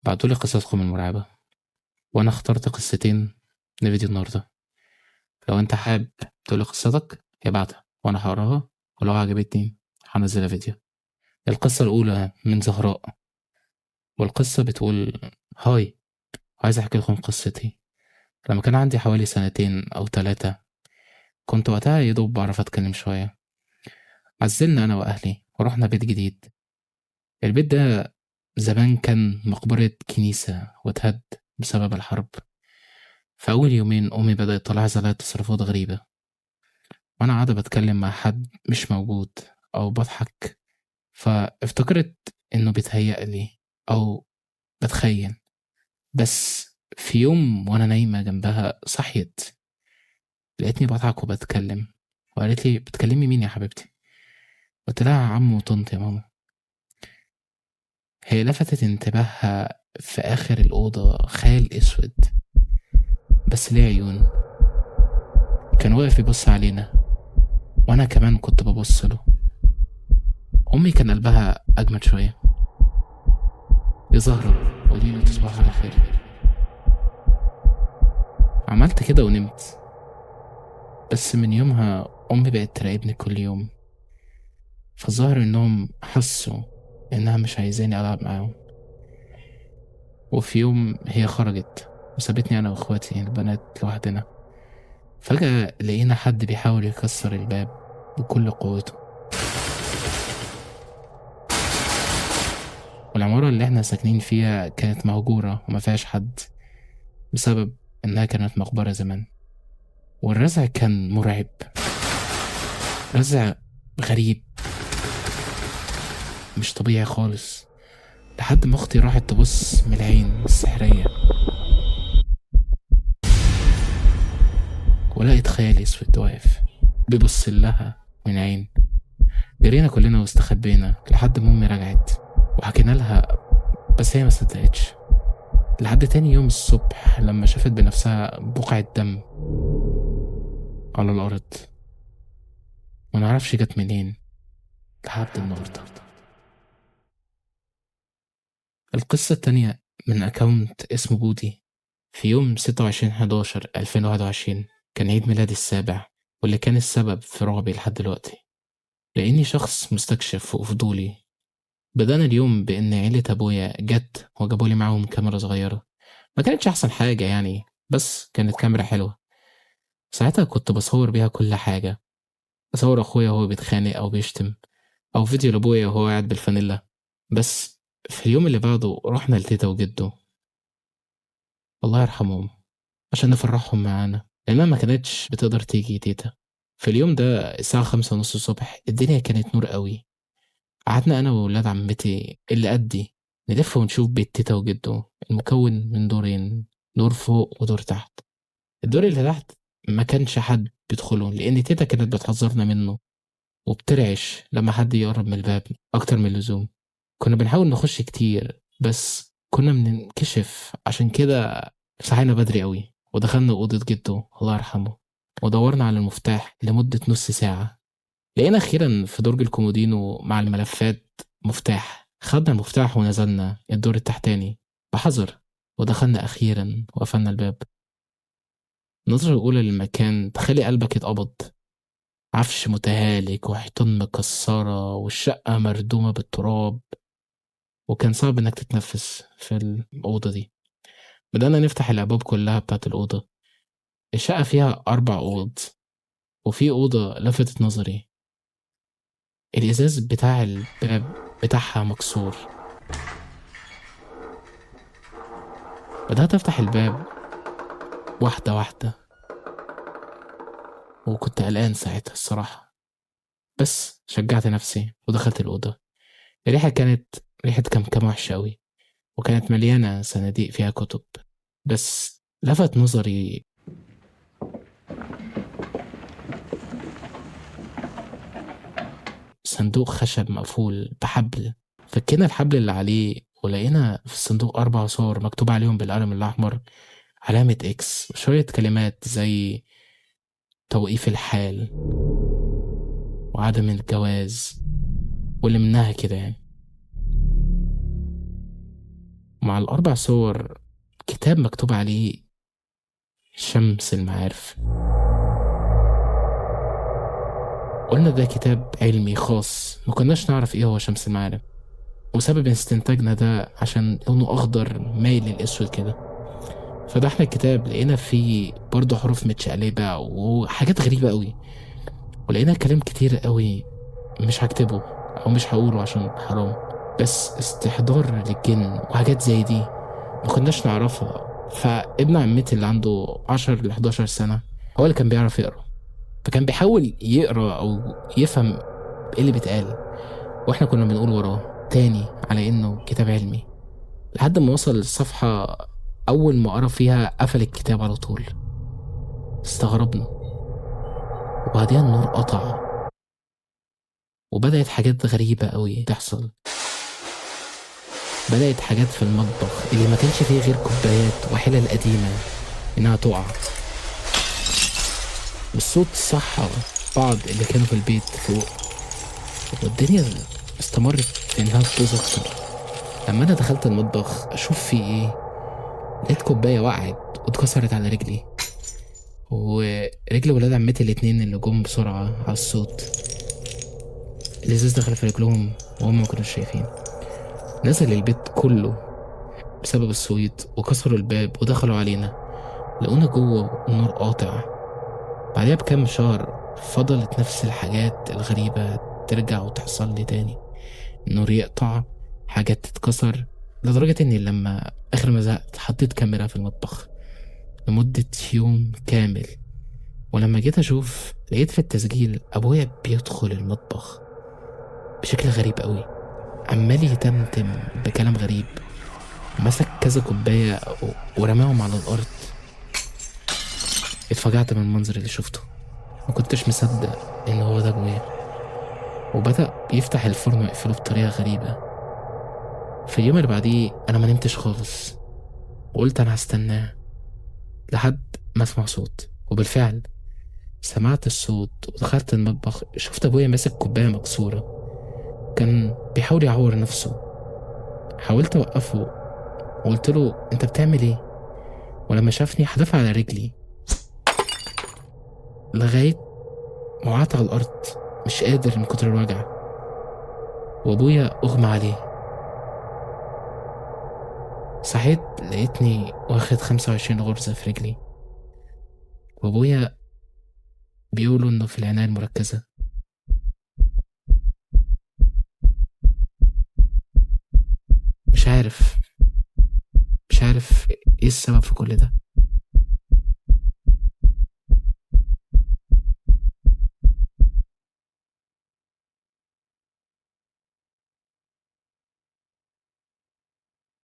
بعتولي قصصكم المرعبة، وأنا اخترت قصتين لفيديو النهاردة. لو أنت حابب تقولي قصتك ابعتها وأنا هقراها، ولو عجبتني هنزلها فيديو. القصة الأولى من زهراء، والقصة بتقول: هاي، عايز أحكي لكم قصتي. لما كان عندي حوالي 2 أو 3، كنت وقتها يدوب بعرف أتكلم شوية. عزلنا أنا وأهلي ورحنا بيت جديد. البيت ده زمان كان مقبرة كنيسة واتهد بسبب الحرب. في أول يومين أمي بدأت تلاحظ عليا تصرفات غريبة، وأنا قاعدة بتكلم مع حد مش موجود أو بضحك، فافتكرت إنه بيتهيألي أو بتخيل. بس في يوم وأنا نايمة جنبها صحيت، لقيتني بضحك وبتكلم، وقالت لي: بتكلمي مين يا حبيبتي؟ قلت لها: عم وطنط يا ماما. هي لفتت انتباهها في آخر الأوضة خيال أسود بس ليه عيون، كان واقف يبص علينا، وأنا كمان كنت ببص له. أمي كان قلبها أجمد شوية: يا زهرة، قوليله تصبح على خير. عملت كده ونمت. بس من يومها أمي بقت تراقبني كل يوم، فالظاهر إنهم حسوا إنها مش عايزاني ألعب معاهم. وفي يوم هي خرجت وسابتني أنا وإخواتي البنات لوحدنا. فجأة لقينا حد بيحاول يكسر الباب بكل قوته، والعمارة اللي احنا ساكنين فيها كانت مهجورة وما فيهاش حد، بسبب إنها كانت مقبرة زمان. والرزع كان مرعب، رزع غريب مش طبيعي خالص، لحد ما اختي راحت تبص من العين السحرية ولقيت خيال اسود واقف بيبص لها من عين. جرينا كلنا واستخبينا لحد ما امي رجعت وحكينا لها، بس هي ما صدقتش. لحد تاني يوم الصبح لما شافت بنفسها بقعة دم على الأرض، ما نعرفش جت منين لحد النهاردة. القصة التانية من أكاونت اسمه بودي. في يوم 26/11/2021 كان عيد ميلادي السابع، واللي كان السبب في رعبي لحد دلوقتي، لأني شخص مستكشف وفضولي. بدأنا اليوم بإن عيلة أبويا جت وجابولي معاهم كاميرا صغيرة، ما كانتش أحسن حاجة يعني، بس كانت كاميرا حلوة. ساعتها كنت بصور بيها كل حاجة، بصور أخويا وهو بيتخانق أو بيشتم، أو فيديو لأبويا وهو قاعد بالفانيلا. بس في اليوم اللي بعده رحنا لتيتا وجده، الله يرحمهم، عشان نفرحهم معانا، لأنها ما كانتش بتقدر تيجي تيتا. في اليوم ده الساعة 5:30 الصبح الدنيا كانت نور قوي. قعدنا أنا وولاد عمتي اللي قدي نلف ونشوف بيت تيتا وجده، المكون من دورين، دور فوق ودور تحت. الدور اللي تحت ما كانش حد بيدخله، لأن تيتا كانت بتحذرنا منه وبترعش لما حد يقرب من الباب أكتر من اللزوم. كنا بنحاول نخش كتير بس كنا بننكشف، عشان كده صحينا بدري قوي ودخلنا أوضة جده الله يرحمه، ودورنا على المفتاح لمدة نص ساعة. لقينا أخيرا في درج الكومودينو مع الملفات مفتاح، خدنا المفتاح ونزلنا الدور التحتاني بحذر، ودخلنا أخيرا وقفلنا الباب. النظرة الأولى للمكان تخلي قلبك يتقبض: عفش متهالك وحيطان مكسرة والشقة مردومة بالتراب، وكان صعب إنك تتنفس في الأوضة دي. بدأنا نفتح الأبواب كلها بتاعت الأوضة. الشقة فيها 4 أوض، وفي أوضة لفتت نظري، الإزاز بتاع الباب بتاعها مكسور. بدأت أفتح الباب واحدة واحدة، وكنت قلقان ساعتها الصراحة، بس شجعت نفسي ودخلت الأوضة. الريحة كانت ريحة كمكم وحشة أوي، وكانت مليانة صناديق فيها كتب. بس لفت نظري صندوق خشب مقفول بحبل. فكينا الحبل اللي عليه ولقينا في الصندوق 4 صور مكتوب عليهم بالقلم الأحمر علامة إكس وشوية كلمات زي توقيف الحال وعدم الجواز واللي منها كده يعني. ومع ال4 صور كتاب مكتوب عليه شمس المعارف. قُلنا ده كتاب علمي خاص، ما كناش نعرف إيه هو شمس المعارف، وسبب استنتاجنا ده عشان لونه أخضر مايل للأسود كده. فتحنا الكتاب لقينا فيه برضه حروف متشقلبة وحاجات غريبة أوي، ولقينا كلام كتير أوي مش هاكتبه أو مش هاقوله عشان حرام، بس استحضار للجن وحاجات زي دي ما كناش نعرفها. فابن عمتي اللي عنده 10 ل11 سنة هو اللي كان بيعرف يقرا، فكان بيحاول يقرا أو يفهم إيه اللي بيتقال، وإحنا كنا بنقول وراه تاني على إنه كتاب علمي، لحد ما وصل للصفحة أول ما قرا فيها قفل الكتاب على طول. استغربنا، وبعديها النور قطع وبدأت حاجات غريبة أوي تحصل. بدأت حاجات في المطبخ اللي ما كانش فيه غير كوبايات وحلل قديمة إنها تقع، والصوت صحى بعض اللي كانوا في البيت فوق، والدنيا استمرت في إنها تبوظ أكتر. لما أنا دخلت المطبخ أشوف فيه إيه، لقيت كوباية وقعت واتكسرت على رجلي، ورجل ولاد عمتي الاتنين اللي جم بسرعة على الصوت، الإزاز دخل في رجلهم وهم ما كانوش شايفين. نزل البيت كله بسبب الصويت وكسروا الباب ودخلوا علينا، لقونا جوه والنور قاطع. بعدها بكام شهر فضلت نفس الحاجات الغريبة ترجع وتحصل لي تاني، النور يقطع، حاجات تتكسر، لدرجة إني لما آخر ما زهقت حطيت كاميرا في المطبخ لمدة يوم كامل. ولما جيت أشوف لقيت في التسجيل أبويا بيدخل المطبخ بشكل غريب قوي، عمال يتمتم بكلام غريب، مسك كذا كوباية ورماهم على الأرض. اتفاجعت من المنظر اللي شفته، ما كنتش مصدق إن هو ده أبويا، وبدأ يفتح الفرن ويقفله بطريقة غريبة. في اليوم اللي بعديه أنا ما نمتش خالص، وقلت أنا هستناه لحد ما أسمع صوت، وبالفعل سمعت الصوت ودخلت المطبخ. شفت أبويا ماسك كوباية مكسورة، كان بيحاول يعور نفسه. حاولت أوقفه وقلت له أنت بتعمل إيه؟ ولما شافني حدف على رجلي لغاية ما وقعت على الأرض مش قادر من كتر الوجع، وأبويا أغمى عليه. صحيت لقيتني واخد 25 غرزة في رجلي، وأبويا بيقولوا إنه في العناية المركزة. مش عارف مش عارف إيه السبب في كل ده،